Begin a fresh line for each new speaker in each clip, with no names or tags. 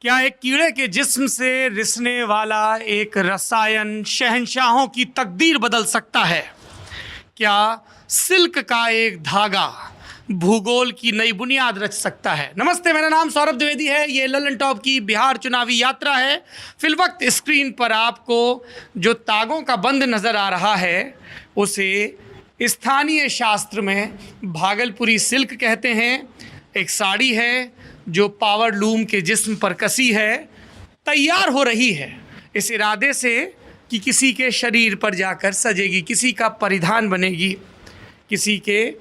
क्या एक कीड़े के जिस्म से रिसने वाला एक रसायन शहंशाहों की तकदीर बदल सकता है? क्या सिल्क का एक धागा भूगोल की नई बुनियाद रच सकता है? नमस्ते, मेरा नाम सौरभ द्विवेदी है। ये ललन टॉप की बिहार चुनावी यात्रा है। फिलवक्त स्क्रीन पर आपको जो तागों का बंद नज़र आ रहा है उसे स्थानीय शास्त्र में भागलपुरी सिल्क कहते हैं। एक साड़ी है जो पावर लूम के जिस्म पर कसी है, तैयार हो रही है इस इरादे से कि किसी के शरीर पर जाकर सजेगी, किसी का परिधान बनेगी, किसी के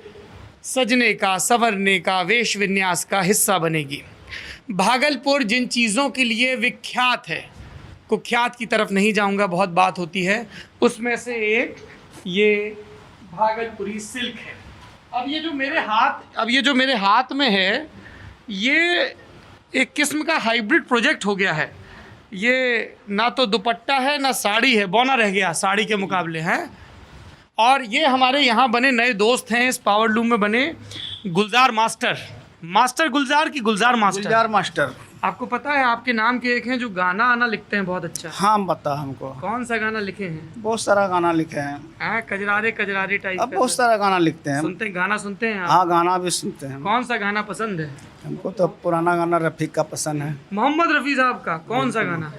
सजने का, संवरने का, वेश विन्यास का हिस्सा बनेगी। भागलपुर जिन चीज़ों के लिए विख्यात है, कुख्यात की तरफ नहीं जाऊंगा, बहुत बात होती है, उसमें से एक ये भागलपुरी सिल्क है। अब ये जो मेरे हाथ में है, ये एक किस्म का हाइब्रिड प्रोजेक्ट हो गया है। ये ना तो दुपट्टा है ना साड़ी है, बौना रह गया साड़ी के मुकाबले हैं। और ये हमारे यहाँ बने नए दोस्त हैं, इस पावर लूम में बने गुलजार मास्टर गुलजार की गुलजार मास्टर। आपको पता है आपके नाम के एक हैं जो गाना आना लिखते हैं बहुत अच्छा।
हाँ, बता हमको।
कौन सा गाना लिखे हैं?
बहुत सारा गाना लिखे हैं।
कजरारे टाइप।
अब बहुत सारा गाना लिखते हैं।
गाना सुनते हैं आप?
हाँ, गाना भी सुनते हैं।
कौन सा गाना पसंद है?
हमको तो पुराना गाना रफ़ीक का पसंद है।
मोहम्मद रफ़ी साहब का कौन सा गाना?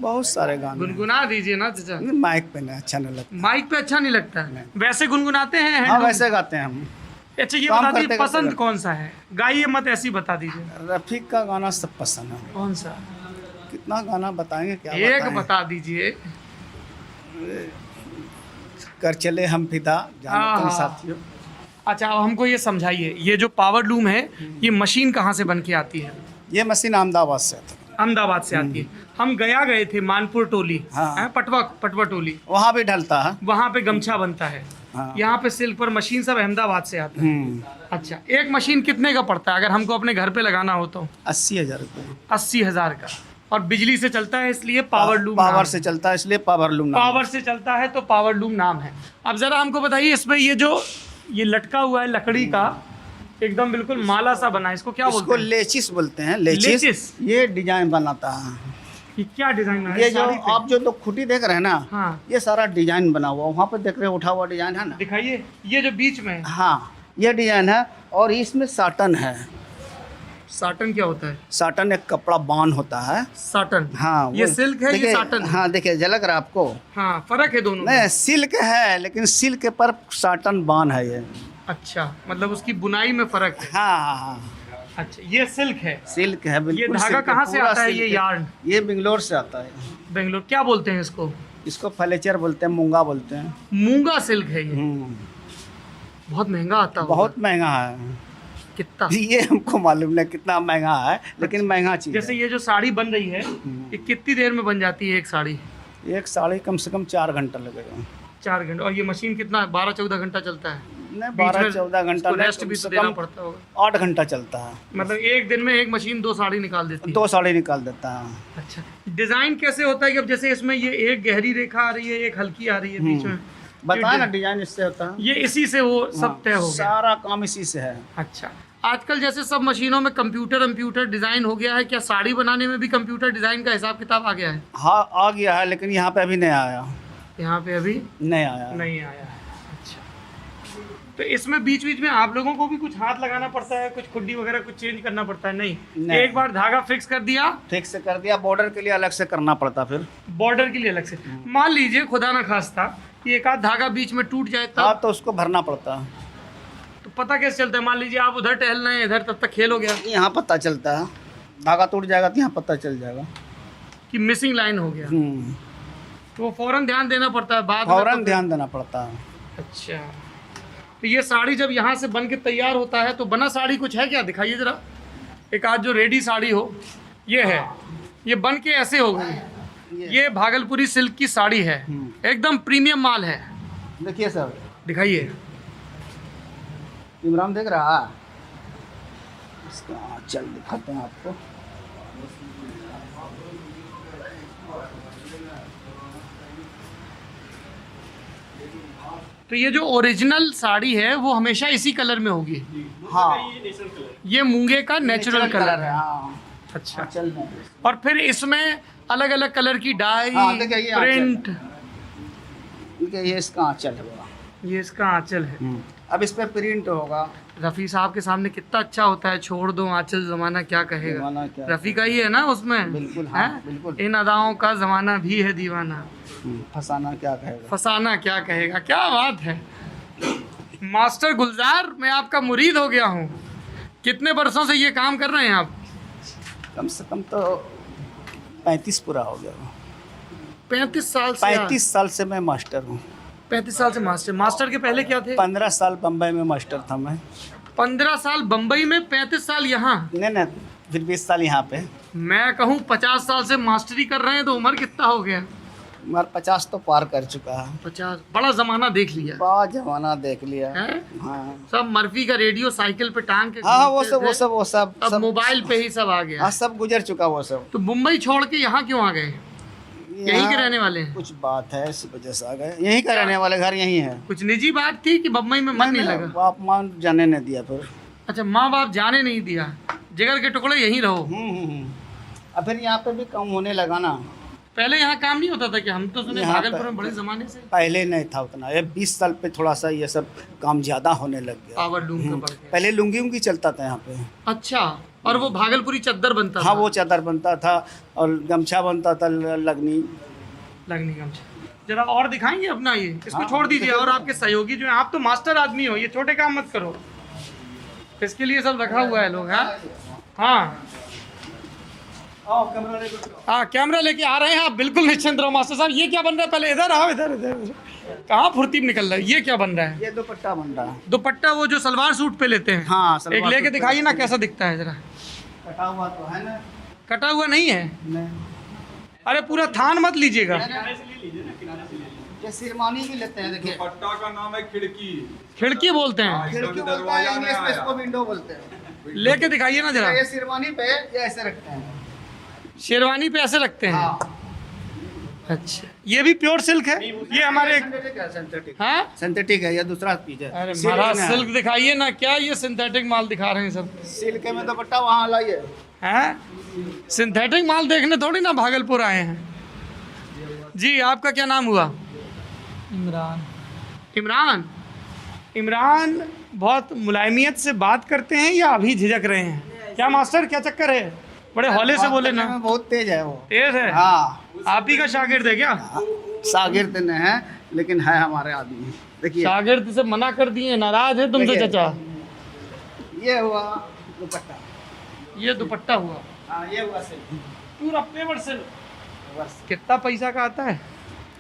बहुत सारे गाने।
गुनगुना दीजिए ना चाचा।
माइक पे नहीं अच्छा नहीं लगता।
माइक पे अच्छा नहीं लगता है? वैसे गुनगुनाते हैं?
हाँ, वैसे गाते हैं हम।
अच्छा, ये बता दीजिए पसंद कौन सा है? गाइए मत, ऐसी बता दीजिए।
रफ़ीक का गाना सब पसंद है।
कौन सा?
कितना गाना बताएंगे, क्या
एक
बताएं?
बता दीजिए।
कर चले हम फिदा, जाने तुम साथियों।
अच्छा, अब हमको ये समझाइए, ये जो पावर लूम है ये मशीन कहाँ से बन के आती है?
ये मशीन अहमदाबाद से आती है।
अहमदाबाद से आती है। हम गए थे मानपुर टोली,
हाँ।
पटवा टोली,
वहाँ भी ढलता है।
वहाँ पे गमछा बनता है।
हाँ।
यहाँ पे सिल्क पर मशीन सब अहमदाबाद से आता है। अच्छा, एक मशीन कितने का पड़ता है अगर हमको अपने घर पे लगाना हो तो?
80,000 रुपये।
80,000 का। और बिजली से चलता है इसलिए पावर लूम।
पावर से चलता है इसलिए पावर लूम नाम।
पावर से चलता है तो पावर लूम नाम है। अब जरा हमको बताइए, इसमें ये लटका हुआ है लकड़ी का, एकदम बिल्कुल माला सा बना है, इसको क्या बोलते हैं?
लेचिस बोलते हैं। लेचिस ये डिजाइन बनाता है।
ये क्या डिजाइन है?
ये जो आप जो तो खुटी देख रहे हैं ना,
हाँ।
ये सारा डिजाइन बना हुआ, वहाँ पे देख रहे हैं उठा हुआ डिजाइन है ना,
दिखाइए। ये जो बीच में है,
हाँ, ये डिजाइन है। और इसमें साटन है।
साटन क्या होता है?
साटन एक कपड़ा बान होता है।
साटन?
हाँ,
ये सिल्क है, ये साटन है?
हाँ, देखिए झलक रहा है आपको?
हाँ, फर्क है दोनों में?
नहीं, सिल्क है लेकिन सिल्क पर साटन बान है ये।
अच्छा, मतलब उसकी बुनाई में फर्क है।
हाँ।
अच्छा, ये सिल्क है?
सिल्क है बिल्कुल।
ये धागा कहाँ से आता है? ये यार्न?
ये बेंगलोर से आता है।
बेंगलोर। क्या बोलते हैं इसको?
इसको फलेचर बोलते हैं, मूंगा बोलते हैं।
मूंगा सिल्क है ये? बहुत महंगा आता है।
बहुत महंगा है।
कितना?
ये हमको मालूम नहीं कितना महंगा है, लेकिन महंगा चीज
जैसे ये जो साड़ी बन रही है, ये कितनी देर में बन जाती है एक साड़ी?
एक साड़ी कम से कम 4 घंटा लगेगा।
4 घंटे। और ये मशीन कितना 12-14 घंटा चलता है?
नहीं, 12-14 घंटा
रेस्ट भी तो देना पड़ता होगा।
8 घंटा चलता है।
मतलब एक दिन में एक मशीन 2 साड़ी निकाल देती है?
2 साड़ी निकाल देता है।
अच्छा, डिजाइन कैसे होता है कि अब जैसे इसमें ये एक गहरी रेखा आ रही है, एक हल्की आ रही है बीच में,
बताया ना, डिजाइन इससे होता है।
ये इसी से वो सब तय हो गया?
सारा काम इसी से है।
अच्छा, आजकल जैसे सब मशीनों में कंप्यूटर डिजाइन हो गया है, क्या साड़ी बनाने में भी कंप्यूटर डिजाइन का हिसाब किताब आ गया है?
हाँ, आ गया है, लेकिन यहाँ पे अभी नहीं आया।
यहाँ पे अभी
नहीं आया।
नहीं आया है। अच्छा, तो इसमें बीच बीच में आप लोगों को भी कुछ हाथ लगाना पड़ता है, कुछ खुड्डी वगैरह कुछ चेंज करना पड़ता है? नहीं। एक बार धागा फिक्स कर दिया?
फिक्स कर दिया। बॉर्डर के लिए अलग से करना पड़ता, फिर
बॉर्डर के लिए अलग से। मान लीजिए खुदा ना खास्ता कि एक आध धागा बीच में टूट जाए तब?
हाँ, तो उसको भरना पड़ता है।
तो पता कैसे चलता है? मान लीजिए आप उधर टहल रहे हैं, इधर तब तक खेल हो गया,
यहाँ पता चलता है। धागा टूट जाएगा तो यहाँ पता चल जाएगा
कि मिसिंग लाइन हो गया। तो वो फौरन ध्यान देना पड़ता है बाद में?
फौरन ध्यान देना पड़ता है।
अच्छा, तो ये साड़ी जब यहाँ से बन के तैयार होता है तो बना साड़ी कुछ है क्या? दिखाइए जरा। एक आध जो रेडी साड़ी हो, ये है, ये बन के ऐसे हो गई। ये भागलपुरी सिल्क की साड़ी है, एकदम प्रीमियम माल है।
देखिए सर,
दिखाइए।
इमरान देख रहा है इसका? चल दिखाते हैं आपको।
तो ये जो ओरिजिनल साड़ी है वो हमेशा इसी कलर में होगी?
हाँ,
ये मूंगे का नेचुरल कलर है।
हाँ।
अच्छा।
चल रहा है।
और फिर इसमें अलग अलग कलर की डाई,
हाँ, देखिए ये आंचल।
प्रिंट।
देखिए ये इसका आंचल है बड़ा।
ये इसका आंचल है।
अब इस पे प्रिंट होगा।
रफ़ी साहब के सामने कितना अच्छा होता है, छोड़ दो आंचल ज़माना क्या कहेगा।
ज़माना क्या
रफ़ी का ही है ना उसमें।
बिल्कुल, हाँ,
हैं?
बिल्कुल।
इन अदाओं का ज़माना भी है दीवाना,
फसाना क्या कहेगा।
फसाना क्या कहेगा। क्या बात है मास्टर गुलजार, मैं आपका मुरीद हो गया हूँ। कितने वर्षों से ये काम कर रहे हैं आप?
कम से कम तो 35 पूरा हो गया।
35 साल से।
35 साल से मैं मास्टर हूँ।
35 साल से मास्टर। मास्टर के पहले क्या थे?
15 साल बम्बई में मास्टर था मैं।
15 साल बम्बई में, 35 साल यहाँ।
नहीं, फिर 20 साल यहाँ पे।
मैं कहूँ 50 साल से मास्टरी कर रहे हैं तो उम्र कितना हो गया?
हमारा 50 तो पार कर चुका है।
50। बड़ा जमाना देख लिया
बहुत जमाना देख लिया।
है।
हाँ
सब मर्फी का रेडियो साइकिल पे टांग के
हाँ, वो
घूमते
सब
थे। अब मोबाइल पे ही सब आ गया।
हाँ, सब गुजर चुका वो सब।
तो मुंबई छोड़ के यहाँ क्यों आ गए? यहीं के
यहाँ
रहने वाले हैं?
कुछ बात है, इस वजह से आ गए। यहीं का रहने वाले, घर यहीं है।
कुछ निजी बात थी कि बम्बई में मन नहीं लगा?
बाप माँ जाने नहीं दिया फिर।
अच्छा, माँ बाप जाने नहीं दिया, जिगर के टुकड़े यहीं रहो।
अब फिर यहाँ पे भी कम होने लगा ना।
पहले यहाँ काम नहीं होता था कि? हम तो सुने
यहाँ
भागलपुर
पे-
में बड़े जमाने से
पहले नहीं था उतना। ये 20 साल पे थोड़ा सा ये सब काम ज्यादा होने लग गया।
पावर लूम के बढ़ गया।
पहले लुंगी उंगी चलता था यहाँ पे।
अच्छा, और वो भागलपुरी चद्दर बनता
हाँ,
था?
वो चादर बनता था और गमछा बनता था, लगनी।
लगनी गमछा। जरा और दिखाएंगे अपना ये? इसको
हाँ,
छोड़ दीजिए। और आपके सहयोगी जो हैं, आप तो मास्टर आदमी हो, ये छोटे काम मत करो। इसके लिए सब रखा हुआ है लोग। हाँ हाँ, कैमरा लेके आ रहे हैं आप, बिल्कुल निश्चिंत रहो। मास्टर साहब, ये क्या बन रहा है? पहले इधर आओ, इधर इधर। कहाँ फुर्ती में निकल रहा है? ये क्या बन रहा है?
ये दुपट्टा बन रहा है।
दुपट्टा, वो जो सलवार सूट पे लेते हैं।
हाँ,
एक
सलवार
लेके
सूट पे
दिखाइए ना,
लेते
कैसा दिखता है जरा।
कटा हुआ तो है ना?
कटा हुआ नहीं है?
नहीं।
अरे पूरा थान मत लीजिएगा।
ये सिरमानी भी लेते हैं, देखिए।
दुपट्टा का नाम है खिड़की।
खिड़की बोलते हैं?
खिड़की बोलते हैं, इंग्लिश में इसको विंडो बोलते हैं।
लेके दिखाइए ना जरा।
ये सिरमानी पे ये ऐसे रखते हैं।
शेरवानी पे ऐसे रखते हैं?
हाँ।
अच्छा, ये भी प्योर सिल्क है? ये हमारे
सिंथेटिक।
हाँ?
सिंथेटिक है, ये दूसरा पीस है।
अरे
सिल्क
महाराज,
में है।
सिल्क दिखाइए ना। क्या ये सिंथेटिक माल दिखा रहे हैं सब?
सिल्क में दुपट्टा वहाँ लाइए।
हैं? सिंथेटिक माल देखने थोड़ी ना भागलपुर आए हैं। जी, आपका क्या नाम हुआ?
इमरान।
इमरान। इमरान बहुत मुलायमियत से बात करते हैं या अभी झिझक रहे हैं? क्या मास्टर, क्या चक्कर है? बड़े हौले से बोले ना।
बहुत तेज है वो।
तेज है?
हाँ,
आप ही का शागिर्द है क्या?
शागिर्द ने है, लेकिन है हमारे आदमी। देखिए,
शागिर्द से मना कर दिए, नाराज है तुमसे
देखिए।
चाचा।
ये हुआ दुपट्टा।
ये दुपट्टा हुआ
हाँ, ये हुआ सिल्क।
पूरा पेवर सिल्क।
बस।
कितना पैसा का आता है?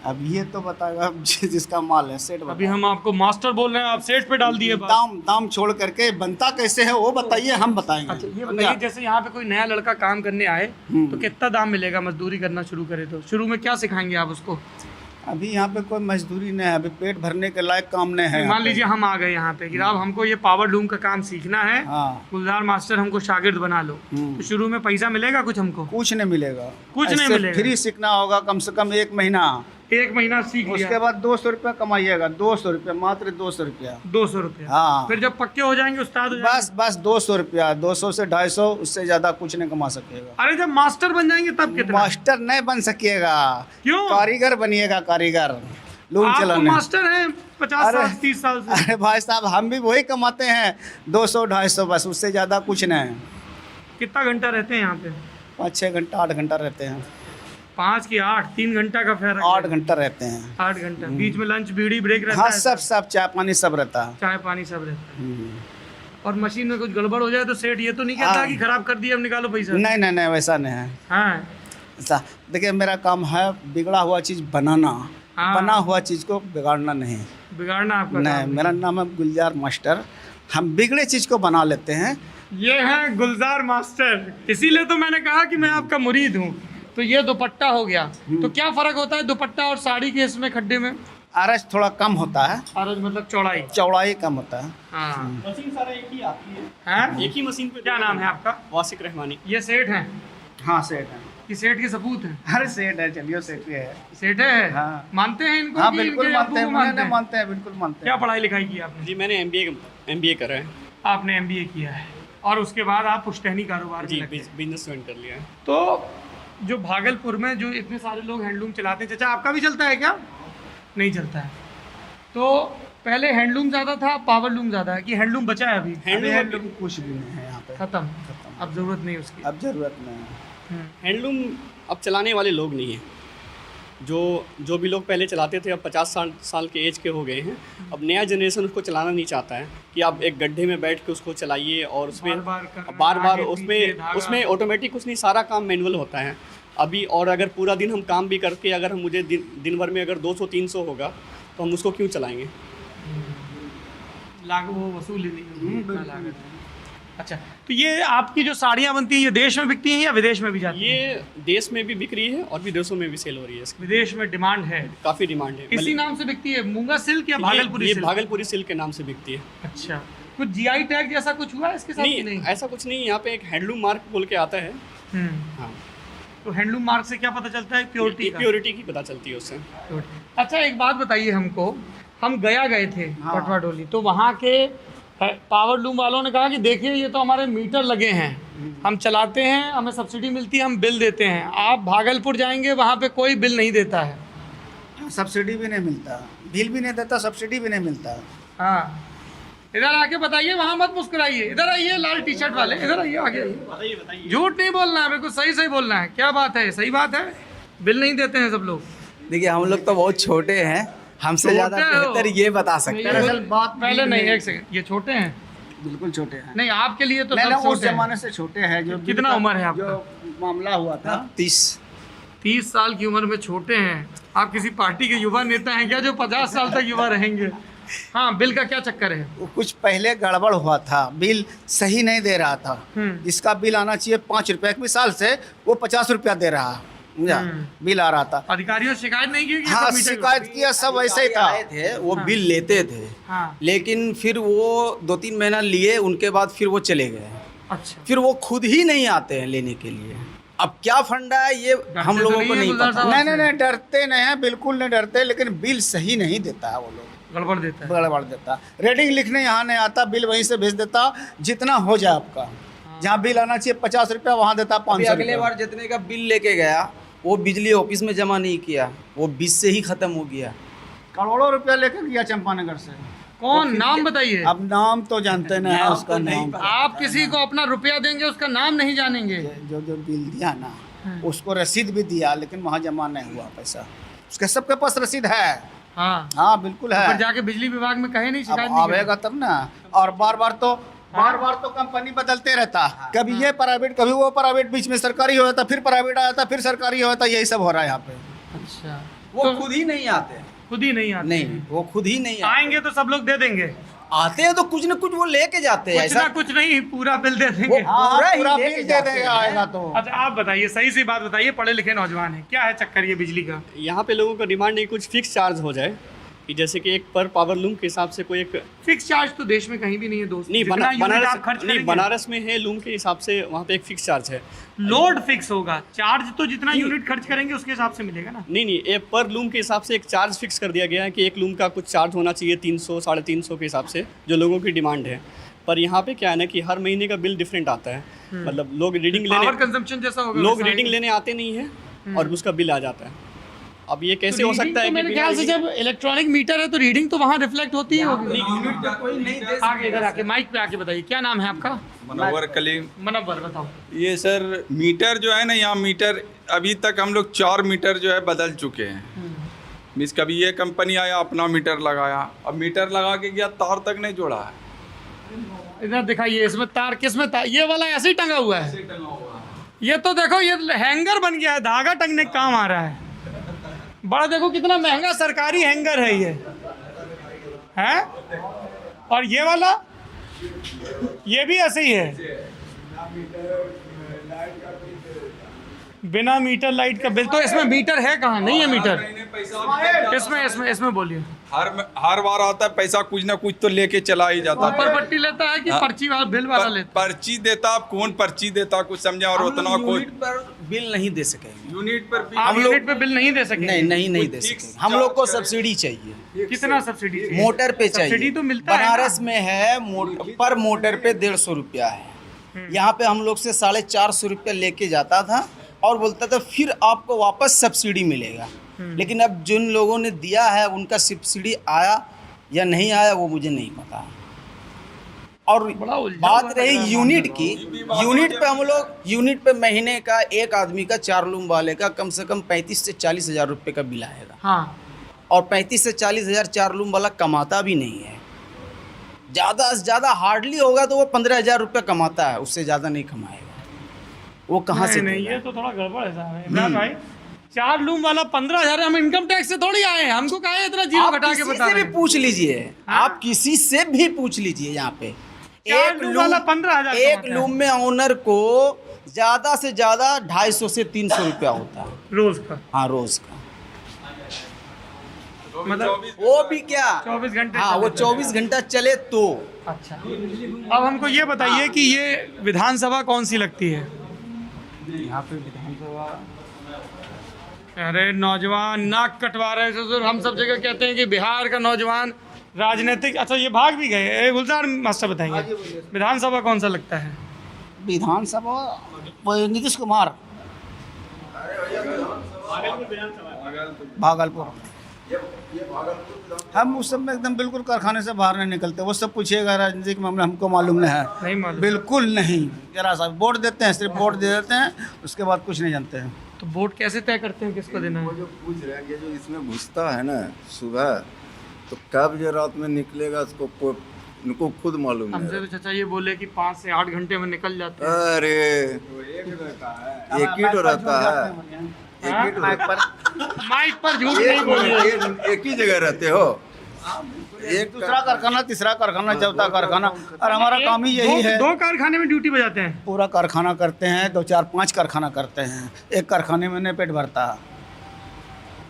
अब ये तो बताएगा जिसका माल है, सेट
अभी हम आपको मास्टर बोल रहे हैं, आप सेट पे डाल दिए बात।
दाम छोड़ करके बनता कैसे है वो बताइए, हम बताएंगे।
अच्छा, ये बताइए, जैसे यहाँ पे कोई नया लड़का काम करने आए तो कितना दाम मिलेगा? मजदूरी करना शुरू करे तो शुरू में क्या सिखाएंगे आप उसको?
अभी यहाँ पे कोई मजदूरी नहीं है, अभी पेट भरने के लायक काम नहीं है।
मान लीजिए हम आ गए यहाँ पे कि साहब हमको ये पावर लूम का काम सीखना है,
हाँ,
गुलजार मास्टर हमको शागिर्द बना लो। तो शुरू में पैसा मिलेगा कुछ हमको?
कुछ नहीं मिलेगा।
कुछ नहीं
ऐसे
मिलेगा।
फ्री सीखना होगा, कम से कम 1 महीना।
1 महीना सीख
उसके
लिया,
बाद 200 रुपया कमाइएगा। 200 रुपया, मात्र 200 रुपया।
200 रुपया।
हाँ।
फिर जब पक्के हो जाएंगे, उस्ताद हो जाएंगे,
बस 200 रुपया। 200 से 250, उससे ज्यादा कुछ नहीं कमा सकेगा।
अरे जब मास्टर बन जाएंगे तब कितना?
मास्टर नहीं बन सकिएगा।
क्यों?
कारीगर बनिएगा, कारीगर लूम
आप तो
चलाने।
मास्टर हैं 50
अरे।
साल 30 साल से।
अरे भाई साहब, हम भी वही कमाते हैं, 200-250, बस, उससे ज़्यादा कुछ नहीं।
कितना घंटा रहते हैं यहाँ पे?
5-6 घंटा, 8 घंटा रहते हैं।
5 की 8, 3 घंटा का फर्क है।
8 घंटा रहते हैं।
8 घंटा। बीच में लंच, बीड़ी ब्रेक रहता
हाँ,
है?
सब चाय पानी सब रहता है।
चाय पानी सब रहता है। और मशीन में कुछ गड़बड़ हो जाए तो सेठ ये तो नहीं कहता
हाँ।
कि खराब कर दिया, अब निकालो पैसा?
नहीं, वैसा नहीं है।
हाँ।
ऐसा देखिए, मेरा काम है बिगड़ा हुआ चीज़ बनाना।
हाँ।
बना हुआ चीज़ को बिगाड़ना नहीं।
बिगाड़ना आपका
नहीं,
काम है।
मेरा नाम है गुलजार मास्टर। हम बिगड़े चीज़ को बना लेते हैं।
ये है गुलजार मास्टर, इसीलिए तो मैंने कहा कि मैं आपका मुरीद हूँ। तो ये दुपट्टा हो गया, तो क्या फर्क होता है दुपट्टा और साड़ी के इसमें खड्डे में?
आरज थोड़ा कम होता है,
आरज मतलब चौड़ाई?
चौड़ाई कम होता है।
हाँ।
मशीन सारा एक ही आती है,
हैं?
एक ही मशीन पे।
क्या नाम है आपका?
वासिक रहमानी।
ये सेठ हैं
हाँ, सेठ है।
कि सेठ के सपूत हैं?
अरे सेठ है, चलिए सेठ ही है।
सेठ है?
हाँ।
मानते हैं इनको?
हाँ,
कि
बिल्कुल
इनके
मानते हैं,
अब्बू को मानते हैं?
मानते हैं, बिल्कुल मानते
क्या
हैं।
पढ़ाई लिखाई की आपने?
जी मैंने एमबीए करा है।
आपने एमबीए किया है। और उसके बाद आप पुश्तैनी कारोबार में
जी
लगे।
बिजनेस ज्वाइन कर लिया है।
तो जो भागलपुर में जो इतने सारे लोग हैंडलूम चलाते हैं, चाचा आपका भी चलता है क्या? नहीं चलता है। तो पहले हैंडलूम ज़्यादा था, पावरलूम ज़्यादा है कि हैंडलूम बचा है अभी?
हैंडलूम कुछ भी नहीं है यहाँ पे,
खत्म, अब ज़रूरत नहीं उसकी।
अब जरूरत नहीं है।
हैंडलूम अब चलाने वाले लोग नहीं हैं। जो भी लोग पहले चलाते थे अब 50 साल के एज के हो गए हैं। अब नया जनरेशन उसको चलाना नहीं चाहता है कि आप एक गड्ढे में बैठ के उसको चलाइए और उसमें बार बार उसमें ऑटोमेटिक कुछ नहीं, सारा काम मैनुअल होता है अभी। और अगर पूरा दिन हम काम भी करके अगर मुझे दिन भर में अगर 200-300 होगा तो हम उसको क्यों चलाएँगे?
लागत वो वसूल ही नहीं इतना लागत है। अच्छा, तो ये आपकी जो साड़ियाँ बनती हैं ये देश में बिकती हैं या विदेश में भी जाती हैं?
ये देश में भी बिक रही है और विदेशों में भी सेल हो रही है। इसकी
विदेश में डिमांड है,
काफ़ी डिमांड है।
इसी नाम से बिकती है, मूंगा सिल्क या भागलपुरी
ये
सिल्क?
भागलपुरी सिल्क के नाम से बिकती है।
अच्छा, कुछ जीआई टैग जैसा कुछ हुआ है इसके साथ?
नहीं, ऐसा कुछ नहीं। यहाँ पे एक हैंडलूम मार्क बोल के आता है। हाँ,
तो हैंडलूम मार्क से क्या पता चलता है? प्योरिटी
प्योरिटी की पता चलती है उससे।
अच्छा, एक बात बताइए हमको, हम गया गए थे पटवा डोली, तो वहाँ के पावर लूम वालों ने कहा कि देखिए ये तो हमारे मीटर लगे हैं, हम चलाते हैं, हमें सब्सिडी मिलती है, हम बिल देते हैं। आप भागलपुर जाएंगे वहाँ पे कोई बिल नहीं देता है।
सब्सिडी भी नहीं मिलता, बिल भी नहीं देता, सब्सिडी भी नहीं मिलता।
हाँ, इधर आके बताइए, वहाँ मत मुस्कुराइए, इधर आइए लाल टी शर्ट वाले, इधर आइए, आगे आइए।
बताइए।
झूठ नहीं बोलना है, बिल्कुल सही सही बोलना है। क्या बात है? सही बात है, बिल नहीं देते हैं सब लोग।
देखिए हम लोग तो बहुत छोटे हैं, हमसे ज़्यादा
छोटे हो।
बेहतर ये बता सकते हैं।
दरअसल बात
पहले नहीं, एक सेकंड, ये छोटे हैं?
बिल्कुल छोटे हैं।
नहीं, आपके लिए तो
नहीं,
सब
उस
छोटे हैं।
जमाने से छोटे हैं। जो
कितना उम्र है आपका?
जो मामला हुआ था
30 साल की उम्र में छोटे हैं। आप किसी पार्टी के युवा नेता हैं क्या जो 50 साल तक युवा रहेंगे? हाँ, बिल का क्या चक्कर है?
वो कुछ पहले गड़बड़ हुआ था, बिल सही नहीं दे रहा था। जिसका बिल आना चाहिए 5 रुपया, एक साल से वो 50 रुपया दे रहा, बिल आ रहा था।
अधिकारियों से शिकायत नहीं की?
हाँ, शिकायत किया, सब वैसे ही था।
आए थे वो बिल लेते थे,
हाँ।
लेकिन फिर वो 2-3 महीना लिए, उनके बाद फिर वो चले गए।
अच्छा,
फिर वो खुद ही नहीं आते हैं लेने के लिए। अब क्या फंडा है ये हम
तो
लोगों
नहीं
को
है
नहीं
गुलजार
पता।
साहब?
नहीं नहीं नहीं, डरते नहीं हैं, बिल्कुल नहीं डरते, लेकिन बिल सही नहीं देता है वो लोग,
गड़बड़ देता है।
गड़बड़ देता। रेडिंग लिखने यहाँ नहीं आता, बिल वहीं से भेज देता, जितना हो जाए आपका। जहाँ बिल आना चाहिए 50 रुपया, वहाँ देता
अभी
500
अगले बार जितने का बिल लेके गया वो बिजली ऑफिस में जमा नहीं किया, वो 20 से ही खत्म हो गया।
करोड़ों रुपया लेकर गया चंपानगर से।
कौन? नाम बताइए।
अब नाम तो जानते नहीं है,
नाम
उसका
तो नहीं
नाम।
पता।
आप किसी को अपना रुपया देंगे, उसका नाम नहीं जानेंगे?
जो जो बिल दिया ना, उसको रसीद भी दिया, लेकिन वहाँ जमा नहीं हुआ पैसा। उसके सबके पास रसीद है।
हाँ,
हाँ बिल्कुल है।
फिर जाके बिजली विभाग में कहे नहीं,
अब
शिकायत नहीं
आवेगा तब ना। और बार बार तो कंपनी बदलते रहता, कभी ये प्राइवेट, कभी वो प्राइवेट, बीच में सरकारी हो जाता, फिर प्राइवेट आ जाता, फिर सरकारी हो जाता, यही सब हो रहा है यहाँ पे।
करें। अच्छा,
वो खुद ही नहीं आते।
खुद ही नहीं आते?
नहीं, वो खुद ही नहीं आते।
आएंगे तो सब लोग दे देंगे?
आते हैं तो कुछ न कुछ वो लेके जाते हैं।
कुछ ना कुछ नहीं, पूरा बिल दे देंगे।
वो पूरा ही
पूरा
लेके
बिल दे
जाते
देगा,
हैं।
आएगा तो।
अच्छा, आप बताइए, सही सी बात बताइए, पढ़े लिखे नौजवान है, क्या है चक्कर ये बिजली का?
यहाँ पे लोगों का डिमांड है कुछ फिक्स चार्ज हो जाए, कि जैसे कि एक पर पावर लूम के हिसाब से कोई एक
फिक्स चार्ज तो देश में कहीं भी नहीं है दोस्त।
नहीं,
जितना यूनिट आप खर्च करेंगे,
बनारस में है लूम के हिसाब से, वहाँ पे एक फिक्स चार्ज है।
लोड फिक्स होगा, चार्ज तो जितना यूनिट खर्च करेंगे उसके हिसाब से मिलेगा ना।
नहीं, ये पर लूम के हिसाब से एक चार्ज फिक्स कर दिया गया है कि एक लूम का कुछ चार्ज होना चाहिए 300-350 के हिसाब से, जो लोगों की डिमांड है। पर यहाँ पे क्या है ना कि हर महीने का बिल डिफरेंट आता है, मतलब लोग रीडिंग
पावर कंजम्पशन जैसा होगा,
लोग
वैसा
रीडिंग
ही।
लेने आते नहीं है और उसका बिल आ जाता है। अब ये कैसे
तो
हो
रीडिंग
सकता है
तो
कि
मेरे
बिना
ख्याल से
रीडिंग-
जब इलेक्ट्रॉनिक मीटर है तो रीडिंग तो वहाँ रिफ्लेक्ट होती है होगी।
कोई नहीं दे
आगे इधर आके माइक पे आके बताइए, क्या नाम है आपका?
मनोवर कलीम।
मनव्वर, बताओ।
ये सर मीटर जो है ना, यहाँ मीटर अभी तक हम लोग 4 मीटर जो है बदल चुके हैं। मीन्स कभी ये कंपनी आया, अपना मीटर लगाया, अब मीटर लगा के गया, तार तक नहीं जोड़ा है।
इधर दिखाइए, इसमें तार, किसमें तार? ये वाला ऐसे ही टंगा हुआ है। ये तो देखो, ये हैंगर बन गया है, धागा टंगने का काम आ रहा है। बड़ा देखो कितना महंगा सरकारी हैंगर है ये, है। और ये वाला, ये भी ऐसे ही है, बिना मीटर लाइट का बिल। तो इसमें मीटर है कहाँ? नहीं है मीटर इसमें बोलिए।
हर बार आता है पैसा, कुछ ना कुछ तो लेके चला ही जाता
ऊपर
है।
पट्टी लेता है कि पर्ची वाला, बिल वाला लेता
पर्ची देता, आप कौन पर्ची देता कुछ समझा, और उतना कोई
यूनिट पर बिल नहीं दे सकेंगे।
यूनिट पर भी
है? आप यूनिट पे बिल नहीं दे सकेंगे?
नहीं दे
फिक्स
सकेंगे। हम लोग को
चार्ज
सब्सिडी चाहिए,
कितना सब्सिडी?
मोटर पे चाहिए।
सब्सिडी तो मिलता है ना।
बनारस में है पर मोटर पे 150 रुपया है। यहाँ पे हम लोग से 450 रुपये लेके जाता था और बोलता था फिर आपको वापस सब्सिडी मिलेगा। लेकिन अब जिन लोगों ने दिया है उनका सब्सिडी आया या नहीं आया वो मुझे नहीं पता। और बात रही यूनिट की, यूनिट पे महीने का एक आदमी का 4 रूम वाले का कम से कम 35 से 40 हज़ार रुपये का बिल आएगा।
हाँ,
और 35 से 40 हज़ार 4 रूम वाला कमाता भी नहीं है। ज़्यादा से ज़्यादा हार्डली होगा तो वो 15,000 रुपये कमाता है, उससे ज़्यादा नहीं कमाएगा। वो कहाँ से
नहीं,
देगा?
ये तो थोड़ा गड़बड़ है साहब। इमरान भाई 4 रूम वाला 15,000, हम इनकम टैक्स से थोड़ी आए हैं, हमको कहा है इतना जीरो
आप
घटा के
किसी
बता
से
रहे
भी
हैं।
पूछ लीजिए, आप किसी से भी पूछ लीजिए। यहाँ पे
4 रूम वाला 15,000
एक
कमाता है।
रूम में ओनर को ज़्यादा से ज़्यादा 250 से 300 रुपया होता है
रोज का,
हाँ, रोज़ का।
मतलब
वो भी क्या
24 घंटे
हाँ, वो
चले
24 घंटा चले तो।
अच्छा, अब हमको ये बताइए कि ये विधानसभा कौन सी लगती है?
यहाँ पे विधानसभा
अरे नौजवान नाक कटवा रहे थे तो हम सब जगह कहते हैं कि बिहार का नौजवान राजनीतिक, अच्छा ये भाग भी गए। गुलजार मास्टर बताएंगे विधानसभा कौन सा लगता है?
विधानसभा वो नीतीश कुमार, भागलपुर। हम उस सब में एकदम बिल्कुल कारखाने से बाहर नहीं निकलते। वो सब पूछिएगा राजनीति के मामले, हमको मालूम नहीं है,
नहीं मालूम।
बिल्कुल नहीं। जरा सा वोट देते हैं, सिर्फ वोट दे देते हैं, उसके बाद कुछ नहीं जानते हैं।
तो वोट कैसे तय करते हैं किसको देना है?
जो पूछ रहे हैं कि जो इसमें घुसता है ना सुबह, तो कब जो रात में निकलेगा उसको उनको खुद मालूम
हमसे
है।
तो चाचा ये बोले कि 5 से 8 घंटे में निकल जाते हैं।
अरे एक ही तो रहता है, एक ही तो
माइक पर झूठ नहीं बोलिए।
एक ही जगह रहते हो।
एक दूसरा कारखाना, तीसरा कारखाना, चौथा कारखाना, और हमारा काम ही यही है।
2 कारखाने में ड्यूटी बजाते हैं।
पूरा कारखाना करते हैं, 2 4 5 कारखाना करते हैं। एक कारखाने में नहीं पेट भरता।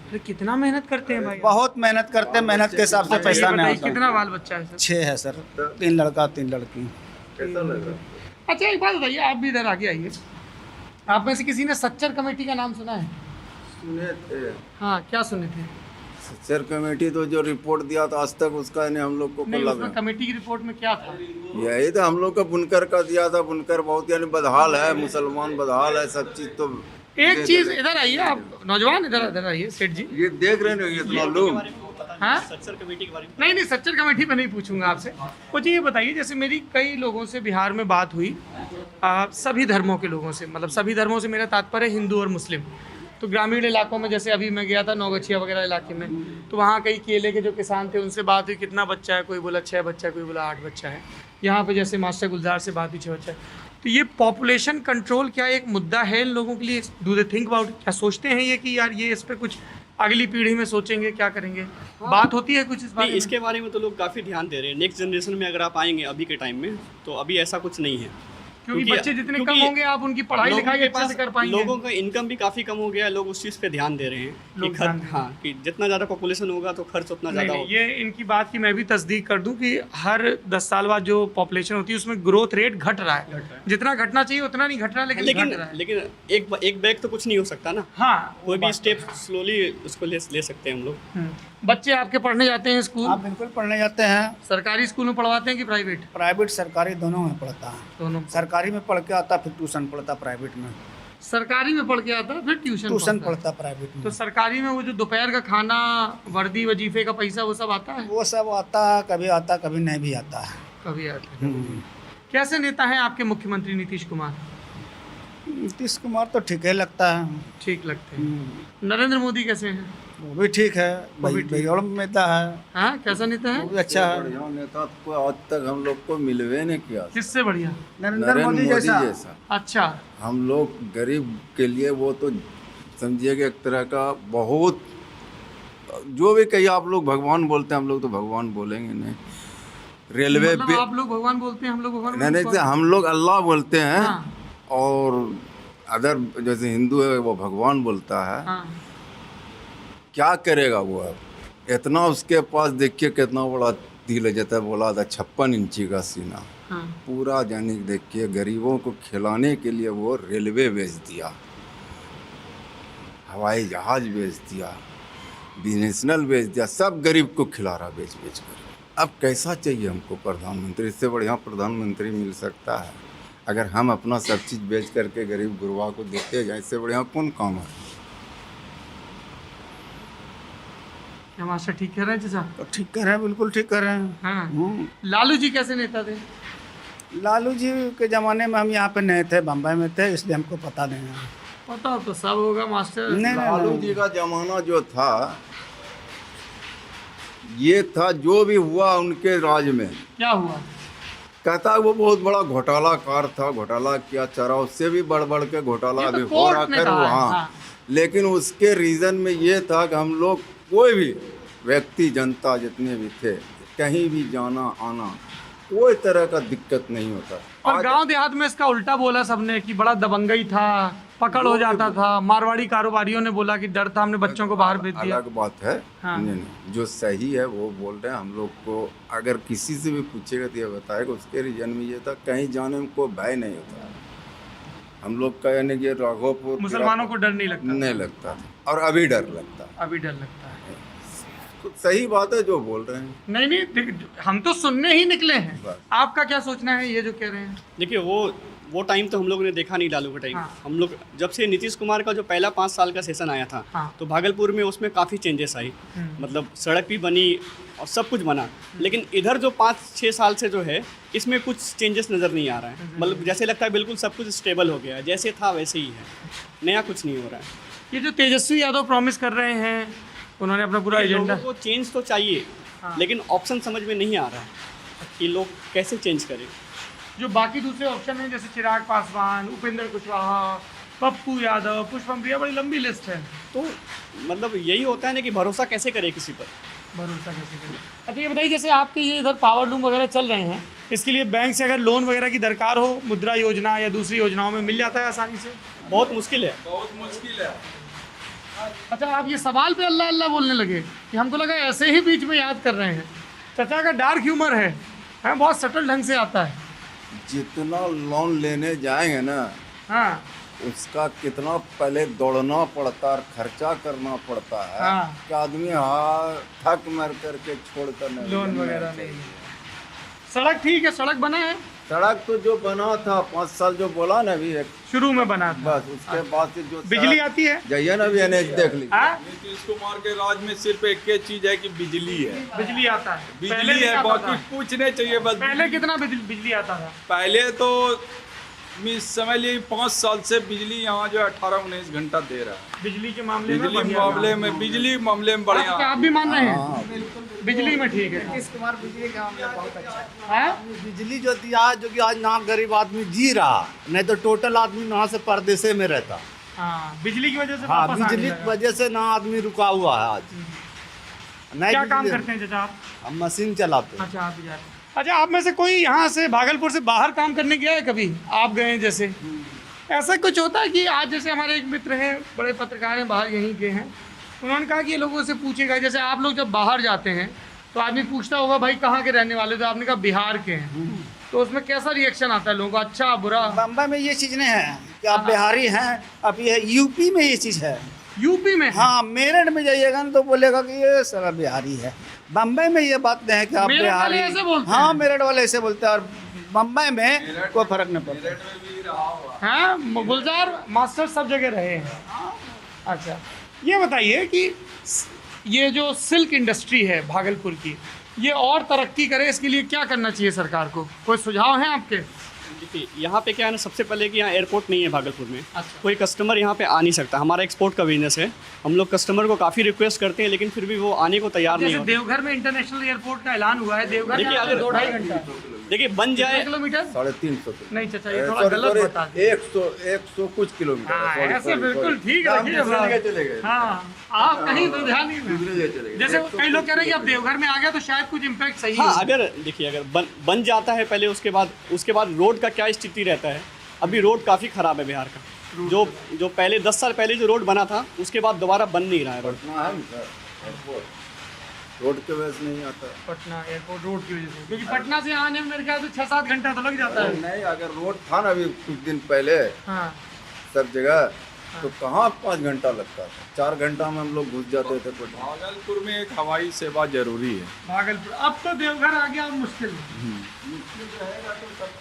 अरे कितना मेहनत करते हैं भाई?
बहुत मेहनत करते हैं, मेहनत के हिसाब से
अच्छा,
पैसा
ये
नहीं
बताइए,
आता।
कितना बाल बच्चा है सर?
6 है सर, 3 लड़का 3 लड़की।
अच्छा एक बात बताइए, आप भी इधर आगे आइए। आप में से किसी ने सच्चर कमेटी का नाम सुना है?
सुने थे
हाँ, क्या सुने थे?
सच्चर कमेटी तो जो रिपोर्ट दिया था आज तक उसका नहीं हम लोग को
नहीं,
लगा।
उसमें कमेटी की रिपोर्ट में क्या था?
यही तो हम लोग का बुनकर का दिया था। बुनकर बहुत यानी बदहाल है, मुसलमान बदहाल है, सब चीज़ तो
एक चीज, इधर आइए आप नौजवान, इधर आइए सेठ जी।
ये देख रहे हैं इतना लोग।
हाँ,
सच्चर कमेटी के बारे में
नहीं सच्चर कमेटी पे नहीं पूछूंगा आपसे। मुझे ये बताइए, जैसे मेरी कई लोगों से बिहार में बात हुई, सभी धर्मों के लोगों से, मतलब सभी धर्मों से मेरा तात्पर्य हिंदू और मुस्लिम। तो ग्रामीण इलाकों में जैसे अभी मैं गया था नौगछिया वगैरह इलाके में, तो वहाँ कई केले के जो किसान थे उनसे बात हुई, कितना बच्चा है? कोई बोला 6 बच्चा है, कोई बोला 8 बच्चा है। यहाँ पे जैसे मास्टर गुलजार से बात हुई 6 बच्चा है। तो ये पॉपुलेशन कंट्रोल क्या एक मुद्दा है इन लोगों के लिए? डू दे थिंक अबाउट, क्या सोचते हैं ये कि यार ये इस पर कुछ अगली पीढ़ी में सोचेंगे, क्या करेंगे? बात होती है कुछ इस बारे
नहीं,
में?
इसके बारे में तो लोग काफ़ी ध्यान दे रहे हैं। नेक्स्ट जनरेशन में अगर आप आएंगे अभी के टाइम में, तो अभी ऐसा कुछ नहीं है।
क्योंकि बच्चे जितने कम
क्योंकि
होंगे आप उनकी पढ़ाई
लोगों
लिखाई
के
अच्छे से
पास
कर पाएंगे।
लोगों का इनकम भी काफ़ी कम हो गया है, लोग उस चीज़ पे ध्यान दे रहे हैं
लोग
कि
ध्यान दे रहे हैं।
हाँ, कि जितना ज़्यादा पॉपुलेशन होगा तो खर्च उतना
नहीं,
ज़्यादा
नहीं,
होगा।
ये इनकी बात की मैं भी तस्दीक कर दूं कि हर 10 साल बाद जो पॉपुलेशन होती है उसमें ग्रोथ रेट घट रहा है। जितना घटना चाहिए उतना नहीं घट रहा, लेकिन घट रहा है।
लेकिन एक बैग तो कुछ नहीं हो सकता ना।
हाँ,
कोई भी स्टेप स्लोली उसको ले सकते हैं हम लोग।
बच्चे आपके पढ़ने जाते हैं स्कूल?
आप बिल्कुल पढ़ने जाते हैं।
सरकारी स्कूल में पढ़वाते हैं कि प्राइवेट?
प्राइवेट सरकारी दोनों में पढ़ता है।
दोनों।
सरकारी में पढ़ के आता, फिर ट्यूशन पढ़ता प्राइवेट में।
सरकारी में पढ़ के आता है, फिर ट्यूशन
पढ़ता प्राइवेट में।
तो सरकारी में वो जो दोपहर का खाना, वर्दी, वजीफे का पैसा, वो सब आता है?
वो सब आता है, कभी नहीं भी आता है।
कभी आता है। कैसे नेता हैं आपके मुख्यमंत्री नीतीश कुमार?
नीतीश कुमार तो ठीक ही लगता है।
ठीक लगते हैं। नरेंद्र मोदी कैसे हैं?
वो भी ठीक है, बेजोड़ नेता है।
हाँ, कैसा नेता है?
वो भी अच्छा है।
बढ़िया नेता तो आज तक हम लोग को मिलवे नहीं किया।
किससे बढ़िया?
नरेंद्र मोदी जैसा।
अच्छा,
हम लोग गरीब के लिए वो तो समझिएगा एक तरह का बहुत, जो भी कहिए आप लोग भगवान बोलते हैं, हम लोग तो भगवान बोलेंगे नहीं। रेलवे
मतलब आप लोग भगवान बोलते हैं, हम लोग भगवान
नहीं
बोलते हैं।
हम लोग अल्लाह बोलते हैं।
हाँ।
और अदर जैसे हिंदू है वो भगवान बोलता है।
हाँ।
क्या करेगा वो? अब इतना उसके पास देखिए कितना बड़ा दिल है, जैसा बोला था 56 इंची का सीना।
हाँ।
पूरा जानी देखिए गरीबों को खिलाने के लिए वो रेलवे बेच दिया, हवाई जहाज बेच दिया, बीएसएनएल बेच दिया, सब गरीब को खिला रहा बेच कर। अब कैसा चाहिए हमको प्रधानमंत्री? इससे बढ़िया प्रधानमंत्री मिल सकता है? अगर हम अपना सब चीज़ बेच करके गरीब गुरबा को देते जाए, इससे बढ़िया कौन काम है?
क्या मास्टर ठीक कह रहे हैं चाचा?
तो ठीक कर रहे हैं, बिल्कुल ठीक कर रहे हैं।
हाँ। लालू जी कैसे नेता थे?
लालू जी के ज़माने में हम यहाँ पे नहीं थे, बम्बई में थे, इसलिए हमको पता नहीं है।
पता तो सब होगा मास्टर।
नहीं
लालू जी का जमाना जो था, ये था जो भी हुआ उनके राज में,
क्या हुआ?
कहता है वो बहुत बड़ा घोटालाकार था, घोटाला किया चरा, उससे भी बढ़ बढ़ के घोटाला
ये तो
अभी हो
कोर्ट
रहा
ने
कर
कहा है,
वहाँ।
हाँ।
लेकिन उसके रीज़न में ये था कि हम लोग कोई भी व्यक्ति जनता जितने भी थे, कहीं भी जाना आना कोई तरह का दिक्कत नहीं होता।
और गांव देहात में इसका उल्टा बोला सबने कि बड़ा दबंगई था, पकड़ हो जाता था। मारवाड़ी कारोबारियों ने बोला कि डर था, हमने बच्चों को बाहर भेज दिया।
अलग बात है।
हाँ।
नहीं, जो सही है वो बोल रहे हैं। हम लोग को अगर किसी से भी पूछेगा तो ये बताएगा उसके रीजन में ये था, कहीं जाने में कोई भय नहीं होता। हम लोग का यानी कि राघोपुर
मुसलमानों को डर नहीं लगता?
नहीं लगता था, और अभी डर लगता है।
अभी डर लगता है।
तो सही बात है जो बोल रहे हैं।
नहीं नहीं, हम तो सुनने ही निकले हैं।
बस।
आपका क्या सोचना है ये जो कह रहे हैं?
देखिए वो टाइम तो हम लोगों ने देखा नहीं, लालू का टाइम।
हाँ।
हम लोग जब से नीतीश कुमार का जो पहला 5 साल का सेशन आया था,
हाँ।
तो भागलपुर में उसमें काफ़ी चेंजेस आई। मतलब सड़क भी बनी और सब कुछ बना, लेकिन इधर जो 5-6 साल से जो है इसमें कुछ चेंजेस नज़र नहीं आ रहा है। मतलब जैसे लगता है बिल्कुल सब कुछ स्टेबल हो गया है, जैसे था वैसे ही है, नया कुछ नहीं हो रहा है।
ये जो तेजस्वी यादव प्रॉमिस कर रहे हैं, उन्होंने अपना पूरा एजेंडा।
लोगों को चेंज तो चाहिए, लेकिन ऑप्शन समझ में नहीं आ रहा है कि लोग कैसे चेंज करें।
जो बाकी दूसरे ऑप्शन हैं जैसे चिराग पासवान, उपेंद्र कुशवाहा, पप्पू यादव, पुष्पम प्रिया, बड़ी लंबी लिस्ट है।
तो मतलब यही होता है ना कि भरोसा कैसे करें किसी पर।
भरोसा कैसे करें? अच्छा ये बताइए, जैसे आपके ये इधर पावर लूम वगैरह चल रहे हैं, इसके लिए बैंक से अगर लोन वगैरह की दरकार हो, मुद्रा योजना या दूसरी योजनाओं में मिल जाता है आसानी से?
बहुत मुश्किल है।
बहुत मुश्किल है।
अच्छा आप ये सवाल पे अल्लाह अल्लाह बोलने लगे कि हमको लगा ऐसे ही बीच में याद कर रहे हैं। चाचा का डार्क ह्यूमर है, बहुत सटल ढंग से आता है।
जितना लोन लेने जाएंगे ना,
हाँ
उसका कितना पहले दौड़ना पड़ता है, खर्चा करना पड़ता है
हाँ।
कि आदमी थक मर करके छोड़कर नहीं
लोन
लेना
वगैरह
चाहिए।
नहीं। सड़क ठीक है, सड़क बना है,
सड़क तो जो बना था 5 साल जो बोला ना अभी, एक
शुरू में बना था।
बस उसके बाद से जो
बिजली आती है?
जाइए ना अभी NH देख लीजिए।
हाँ?
नीतीश कुमार के राज में सिर्फ एक ही चीज है कि बिजली है।
बिजली आता है। पहले
बिजली
नहीं
है,
आता
बाकी
था।
कुछ नहीं चाहिए बस।
पहले कितना बिजली आता था?
पहले तो समझ लीजिए 5 साल से बिजली यहाँ जो 18-19 घंटा दे रहा है।
बिजली के मामले में
बिजली
बढ़िया
मामले
काम।
में, बिजली मामले में
क्या
बढ़िया।
आप भी मान रहे हैं? बिजली में ठीक है।
नीतीश कुमार बिजली का मामला बहुत अच्छा है।
हाँ?
बिजली जो दिया है, जो कि आज ना गरीब आदमी जी रहा, नहीं तो टोटल आदमी यहाँ से परदेशे में रहता।
हाँ, बिजली की वजह से
हाँ,
वापस आने
बिजली
लगा।
की वजह से ना आदमी रुका हुआ है आज। नहीं
क्या काम
बिजली-
करते हैं चाचा आप?
हम मशीन चलाते हैं।
अच्छा आप भी जा रहे हैं। अच्छा आप में से कोई यहाँ से भागलपुर से बाहर काम करने गया है कभी? आप गए हैं जैसे? ऐसा कुछ होता है कि आज जैसे हमारे एक मित्र हैं, बड़े पत्रकार हैं, बाहर यहीं के हैं, उन्होंने कहा कि ये लोगों से पूछेगा, जैसे आप लोग जब बाहर जाते हैं तो आदमी पूछता होगा भाई कहाँ के रहने वाले, तो आपने कहा बिहार के हैं, तो उसमें कैसा रिएक्शन आता है लोगों का, अच्छा बुरा?
बम्बई में ये चीज़ नहीं है कि आप बिहारी हैं, अब ये यूपी में ये चीज़ है।
यूपी में?
हाँ, मेरठ में जाइएगा ना तो बोलेगा कि ये सारा बिहारी है। बम्बई में ये बात नहीं है कि आप
मेरठ वाले
बिहारी।
ऐसे बोलते
हाँ,
हैं?
मेरठ वाले ऐसे बोलते हैं, और बम्बई में कोई फर्क नहीं पड़ता।
हाँ, गुलजार मास्टर सब जगह रहे हैं। अच्छा ये बताइए कि ये जो सिल्क इंडस्ट्री है भागलपुर की, ये और तरक्की करे, इसके लिए क्या करना चाहिए सरकार को? कोई सुझाव हैं आपके?
देखिए यहाँ पे क्या है ना, सबसे पहले कि यहाँ एयरपोर्ट नहीं है भागलपुर में।
अच्छा।
कोई कस्टमर यहाँ पे आ नहीं सकता। हमारा एक्सपोर्ट का बिजनेस है, हम लोग कस्टमर को काफ़ी रिक्वेस्ट करते हैं, लेकिन फिर भी वो आने को तैयार नहीं
जैसे
होते।
देवघर में इंटरनेशनल एयरपोर्ट का ऐलान हुआ है, देवघर
देखिए,
से
अगर
2-2.5 घंटा।
देखिए बन
कितने
जाए,
किलोमीटर?
350
नहीं चाचा ये थोड़ा गलत बता दें।
100 कुछ किलोमीटर।
हाँ,
Sorry,
ऐसे
sorry,
बिल्कुल
sorry।
ठीक
हम
रखिए
दूसरे
बात।
जगह चले गए।
हाँ, आप कहीं तो ध्यान नहीं
दूसरे
में।
जगह चले गए।
जैसे कई लोग कह रहे हैं कि अब देवघर में आ गया तो शायद कुछ इम्पैक्ट सही
हाँ
हो।
अगर देखिए अगर बन जाता है पहले, उसके बाद रोड का क्या स्थिति रहता है। अभी रोड काफ़ी ख़राब है बिहार का। जो पहले 10 साल पहले जो रोड बना था, उसके बाद दोबारा बन नहीं रहा है रोड।
पटना है ना सर, एयरपोर्ट रोड के वजह से नहीं आता।
पटना एयरपोर्ट रोड की वजह से, क्योंकि पटना से आने में मेरे ख्याल से 6-7 घंटा तो लग जाता है।
नहीं, अगर रोड था ना अभी कुछ दिन पहले
हाँ
सब जगह, तो कहाँ 5 घंटा लगता था, 4 घंटा में हम लोग घुस जाते थे पटना।
भागलपुर में एक हवाई सेवा जरूरी है।
भागलपुर अब तो देवघर आ गया, अब मुश्किल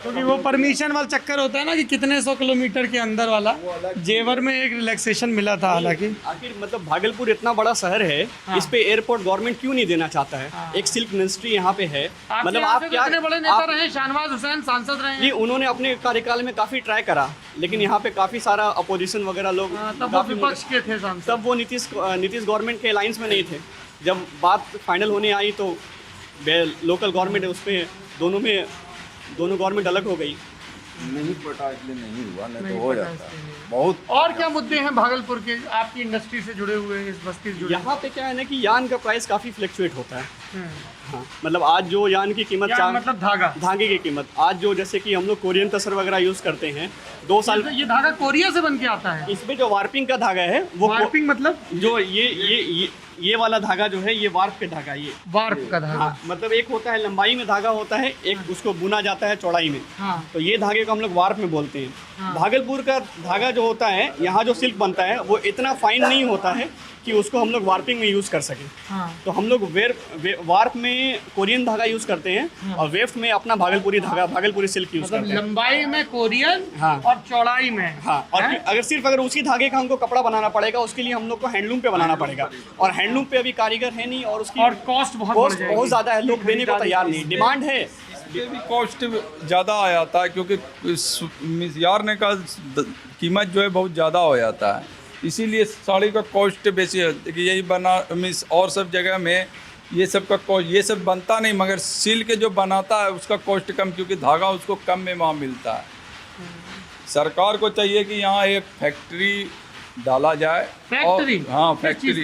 क्योंकि वो परमिशन वाला चक्कर होता है ना कि कितने 100 किलोमीटर के अंदर वाला। जेवर में एक रिलैक्सेशन मिला था हालांकि।
आखिर मतलब भागलपुर इतना बड़ा शहर है, इस पे एयरपोर्ट गवर्नमेंट क्यों नहीं देना चाहता है? एक सिल्क मिनिस्ट्री यहाँ पे है, मतलब आप क्या
इतने बड़े नेता रहे, शाहनवाज हुसैन सांसद रहे
जी, उन्होंने अपने कार्यकाल में काफी ट्राई करा, लेकिन यहाँ पे काफी सारा अपोजिशन वगैरह लोग
तब वो
काफी
विपक्ष के थे सांसद।
तब वो नीतीश गवर्नमेंट के अलायंस में नहीं थे। जब बात फाइनल होने आई तो लोकल गवर्नमेंट है, उस पर दोनों गवर्नमेंट अलग हो गई।
नहीं पटा इसलिए नहीं हुआ, नहीं तो हो जाता। बहुत
और क्या मुद्दे हैं भागलपुर के, आपकी इंडस्ट्री से जुड़े हुए, इस बस्ती से जुड़े?
यहाँ पे क्या है ना कि यान का प्राइस काफ़ी फ्लक्चुएट होता है। हाँ, मतलब आज जो यान की कीमत
मतलब धागे
की कीमत आज जो, जैसे कि हम लोग कोरियन तसर वगैरह यूज़ करते हैं 2 साल।
ये धागा कोरिया से बन के आता है?
इसमें जो वार्पिंग का धागा है वो
वार्पिंग मतलब
जो ये वाला धागा जो है ये वार्प के धागा, ये
वार्प का धागा।
हाँ, मतलब एक होता है लंबाई में धागा होता है, एक उसको बुना जाता है चौड़ाई में।
हाँ।
तो ये धागे को हम लोग वार्प में बोलते हैं। हाँ। भागलपुर का धागा जो होता है, यहाँ जो सिल्क बनता है वो इतना फाइन नहीं होता है कि उसको हम लोग वार्पिंग में यूज़ कर सकें।
हाँ।
तो हम लोग वार्प में कोरियन धागा यूज़ करते हैं और वेफ्ट में अपना भागलपुरी धागा, भागलपुरी सिल्क यूज़ करते हैं।
लंबाई में कोरियन
हाँ।
और चौड़ाई में।
हाँ, और अगर उसी धागे का हमको कपड़ा बनाना पड़ेगा, उसके लिए हम लोग को हैंडलूम पे बनाना पड़ेगा, और हैंडलूम पे अभी कारीगर है नहीं, और उसकी
कॉस्ट बहुत
ज़्यादा है, लोग देने को तैयार नहीं, डिमांड है।
ये भी कॉस्ट ज़्यादा आ जाता है क्योंकि यार्न का कीमत जो है बहुत ज़्यादा हो जाता है, इसीलिए साड़ी का कॉस्ट बेसी है। कि यही बना मीन्स और सब जगह में ये सब का कॉस्ट ये सब बनता नहीं, मगर सिल्क जो बनाता है उसका कॉस्ट कम, क्योंकि धागा उसको कम में वहाँ मिलता है। सरकार को चाहिए कि यहाँ एक फैक्ट्री डाला जाए।
फैक्ट्री?
हाँ,
फैक्ट्री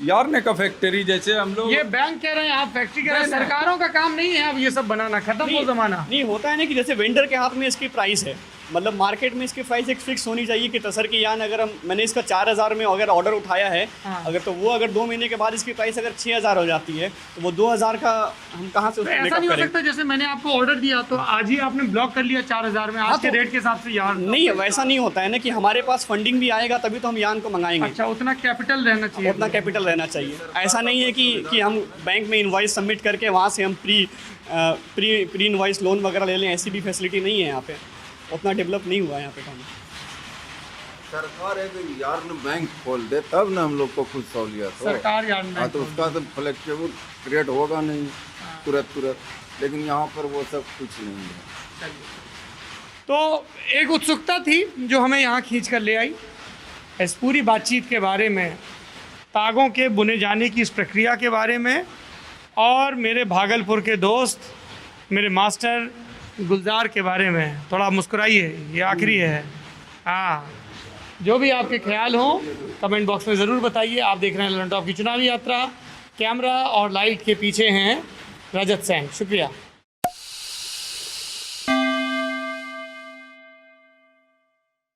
यार्न का फैक्ट्री, जैसे हम लोग
ये बैंक कह रहे हैं, आप फैक्ट्री कह रहे हैं। सरकारों का काम नहीं है अब ये सब बनाना, खत्म हो जमाना।
नहीं होता है ना कि जैसे वेंडर के हाथ में इसकी प्राइस है, मतलब मार्केट में इसकी प्राइस एक फिक्स होनी चाहिए कि तसर की यान अगर मैंने इसका 4000 में अगर ऑर्डर उठाया है,
हाँ।
अगर तो वो अगर 2 महीने के बाद इसकी प्राइस अगर 6000 हो जाती है तो वो 2000 का हम कहाँ से उसको
ऐसा
मेकअप
नहीं हो
करेंगे?
सकता जैसे मैंने आपको ऑर्डर दिया तो आज ही आपने ब्लॉक कर लिया 4000 में, आज के रेट के हिसाब से यार?
नहीं, वैसा नहीं होता है ना कि हमारे पास फंडिंग भी आएगा तभी तो हम यान को मंगाएंगे।
अच्छा, उतना कैपिटल रहना चाहिए।
उतना कैपिटल रहना चाहिए। ऐसा नहीं है कि हम बैंक में इनवॉइस सबमिट करके वहाँ से हम प्री इनवॉइस लोन वगैरह ले लें, ऐसी भी फैसिलिटी नहीं है यहाँ पे, उतना डेवलप नहीं हुआ यहाँ पे काम।
सरकार है कि यार्न बैंक खोल दे तब ना हम लोग को कुछ सहूलियत हो।
सरकार यार्न बैंक
तो उसका तो फ्लेक्सिबल रेट होगा नहीं तुरंत, लेकिन यहाँ पर वो सब कुछ नहीं है।
तो एक उत्सुकता थी जो हमें यहाँ खींच कर ले आई इस पूरी बातचीत के बारे में, तागों के बुने जाने की इस प्रक्रिया के बारे में, और मेरे भागलपुर के दोस्त मेरे मास्टर गुलजार के बारे में। थोड़ा मुस्कुराइए, ये आखिरी है। हाँ, जो भी आपके ख्याल हों कमेंट बॉक्स में ज़रूर बताइए। आप देख रहे हैं ललन टॉप की चुनावी यात्रा। कैमरा और लाइट के पीछे हैं रजत सेन। शुक्रिया।